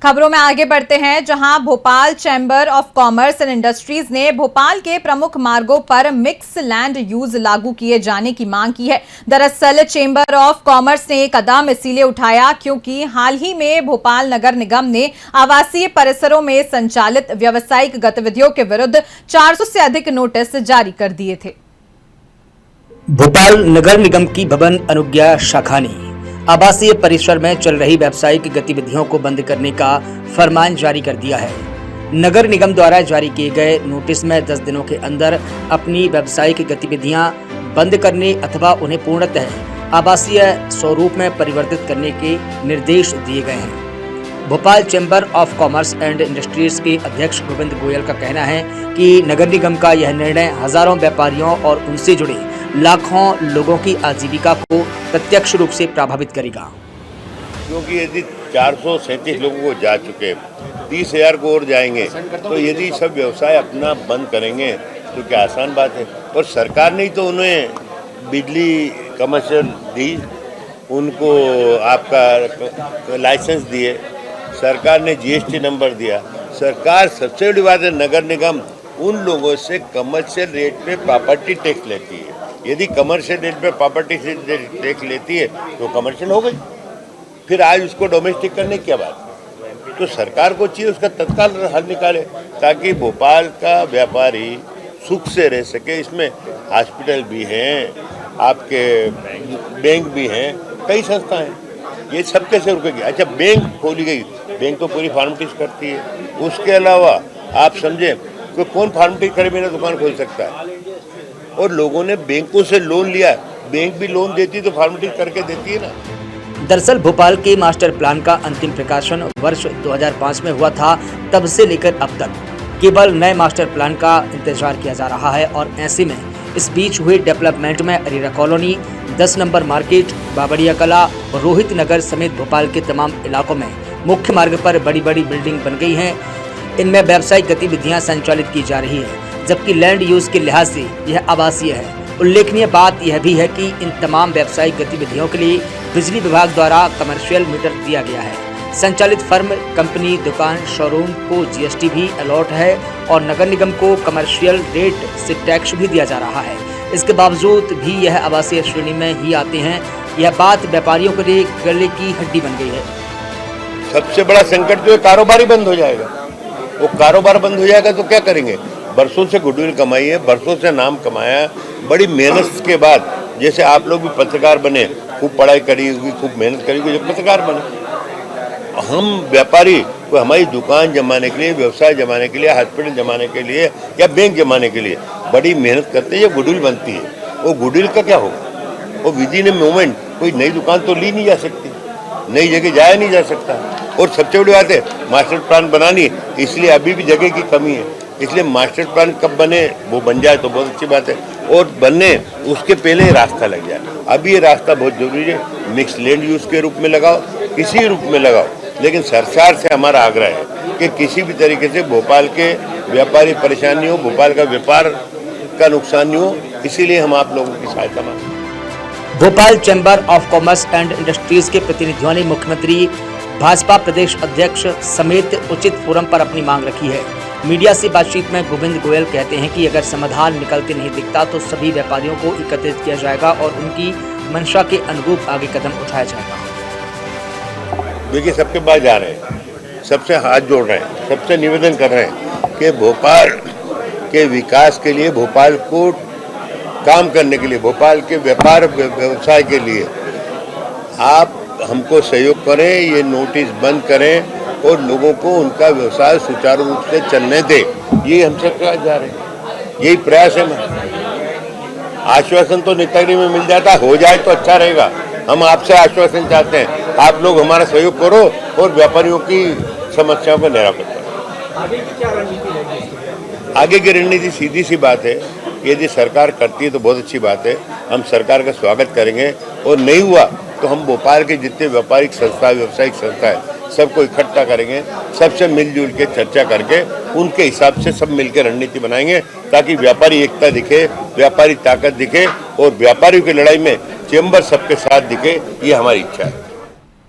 खबरों में आगे बढ़ते हैं, जहां Bhopal chamber of commerce and industries ने भोपाल के प्रमुख मार्गों पर मिक्स लैंड यूज लागू किए जाने की मांग की है। दरअसल चैंबर ऑफ कॉमर्स ने कदम इसीलिए उठाया क्योंकि हाल ही में भोपाल नगर निगम ने आवासीय परिसरों में संचालित व्यावसायिक गतिविधियों के विरुद्ध 400 से अधिक नोटिस जारी कर दिए थे। भोपाल नगर निगम की भवन अनुज्ञा शाखा ने आवासीय परिसर में चल रही व्यावसायिक गतिविधियों को बंद करने का फरमान जारी कर दिया है। नगर निगम द्वारा जारी किए गए नोटिस में 10 दिनों के अंदर अपनी व्यावसायिक गतिविधियां बंद करने अथवा उन्हें पूर्णतः आवासीय स्वरूप में परिवर्तित करने के निर्देश दिए गए हैं। Bhopal chamber of commerce and industries के अध्यक्ष गोविंद गोयल का कहना है कि नगर निगम का यह निर्णय हजारों व्यापारियों और उनसे जुड़े लाखों लोगों की आजीविका को प्रत्यक्ष रूप से प्रभावित करेगा। क्योंकि यदि 437 लोगों को जा चुके 30,000 को और जाएंगे, तो यदि सब व्यवसाय अपना बंद करेंगे तो क्या आसान बात है। और सरकार ने तो उन्हें बिजली कमर्शियल दी, उनको आपका लाइसेंस दिए, सरकार ने जीएसटी नंबर दिया। सरकार सबसे बड़ी बात है, नगर निगम उन लोगों से कमर्शियल रेट पे प्रॉपर्टी टैक्स लेती है। यदि कमर्शियल रेट पे प्रॉपर्टी टैक्स लेती है तो कमर्शियल हो गई, फिर आज उसको डोमेस्टिक करने की क्या बात। तो सरकार को चाहिए उसका तत्काल हल निकाले ताकि भोपाल का व्यापारी सुख से रह सके। इसमें हॉस्पिटल भी हैं, आपके बैंक भी हैं, कई संस्थाएं हैं, ये सब कैसे रुकेगी। अच्छा, बैंक खोली गई, बैंक तो पूरी फॉर्मेलिटीज करती है। उसके अलावा आप समझे कोई कौन फॉर्मेलिटीज करे बिना दुकान खोल सकता है। और लोगों ने बैंकों से लोन लिया, बैंक भी लोन देती तो फॉर्मेलिटीज करके देती है ना। दरअसल भोपाल के मास्टर प्लान का अंतिम प्रकाशन वर्ष 2005 में हुआ था। तब से लेकर अब तक केवल नए मास्टर प्लान का इंतजार किया जा रहा है और ऐसे में इस बीच हुए डेवलपमेंट में अरेरा कॉलोनी, 10 नंबर मार्केट, बाबड़िया कला, रोहित नगर समेत भोपाल के तमाम इलाकों में मुख्य मार्ग पर बड़ी बड़ी बिल्डिंग बन गई हैं। इनमें व्यावसायिक गतिविधियां संचालित की जा रही है, जबकि लैंड यूज के लिहाज से यह आवासीय है। उल्लेखनीय बात यह भी है कि इन तमाम व्यावसायिक गतिविधियों के लिए बिजली विभाग द्वारा कमर्शियल मीटर दिया गया है। संचालित फर्म, कंपनी, दुकान, शोरूम को जीएसटी भी अलॉट है और नगर निगम को कमर्शियल रेट से टैक्स भी दिया जा रहा है। इसके बावजूद भी यह आवासीय श्रेणी में ही आते हैं। यह बात व्यापारियों के लिए गले की हड्डी बन गई है। सबसे बड़ा संकट जो है कारोबार ही बंद हो जाएगा। वो कारोबार बंद हो जाएगा तो क्या करेंगे। बरसों से गुडविल कमाई है, बरसों से नाम कमाया, बड़ी मेहनत के बाद, जैसे आप लोग भी पत्रकार बने, खूब पढ़ाई करी होगी, खूब मेहनत करी होगी, जब पत्रकार बने। हम व्यापारी को हमारी दुकान जमाने के लिए, व्यवसाय जमाने के लिए, हॉस्पिटल जमाने के लिए या बैंक जमाने के लिए बड़ी मेहनत करते हैं। ये गुडविल बनती है, वो गुडविल का क्या होगा। वो विद इन ए मोमेंट कोई नई दुकान तो ली नहीं जा सकती, नई जगह जाया नहीं जा सकता। और सबसे बड़ी बात है, मास्टर प्लान बनानी, इसलिए अभी भी जगह की कमी है। इसलिए मास्टर प्लान कब बने, वो बन जाए तो बहुत अच्छी बात है, और बनने उसके पहले रास्ता लग जाए। अभी ये रास्ता बहुत जरूरी है। मिक्स लैंड यूज के रूप में लगाओ, किसी रूप में लगाओ, लेकिन सरकार से हमारा आग्रह है कि किसी भी तरीके से भोपाल के व्यापारी परेशानी हो, भोपाल का व्यापार का नुकसान नहीं हो, इसीलिए हम आप लोगों की सहायता मांगते हैं। Bhopal chamber of commerce and industries के प्रतिनिधियों ने मुख्यमंत्री, भाजपा प्रदेश अध्यक्ष समेत उचित फोरम पर अपनी मांग रखी है। मीडिया से बातचीत में गोविंद गोयल कहते हैं कि अगर समाधान निकलते नहीं दिखता तो सभी व्यापारियों को एकत्रित किया जाएगा और उनकी मंशा के अनुरूप आगे कदम उठाया जाएगा। देखिए, सबके पास जा रहे हैं, सबसे हाथ जोड़ रहे हैं, सबसे निवेदन कर रहे हैं कि भोपाल के विकास के लिए, भोपाल को काम करने के लिए, भोपाल के व्यापार व्यवसाय के लिए आप हमको सहयोग करें, ये नोटिस बंद करें और लोगों को उनका व्यवसाय सुचारू रूप से चलने दें। यही हमसे कहा जा रहे हैं, यही प्रयास है। आश्वासन तो नेतागिरी में मिल जाता, हो जाए तो अच्छा रहेगा। हम आपसे आश्वासन चाहते हैं, आप लोग हमारा सहयोग करो और व्यापारियों की समस्याओं का निराकरण करो। आगे की रणनीति सीधी सी बात है, यदि सरकार करती है तो बहुत अच्छी बात है, हम सरकार का स्वागत करेंगे। और नहीं हुआ तो हम भोपाल के जितने व्यापारिक संस्था, व्यावसायिक संस्था है, सबको इकट्ठा करेंगे, सबसे मिलजुल के चर्चा करके उनके हिसाब से सब मिलकर रणनीति बनाएंगे ताकि व्यापारी एकता दिखे, व्यापारी ताकत दिखे और व्यापारियों की लड़ाई में चैम्बर सबके साथ दिखे। ये हमारी इच्छा है।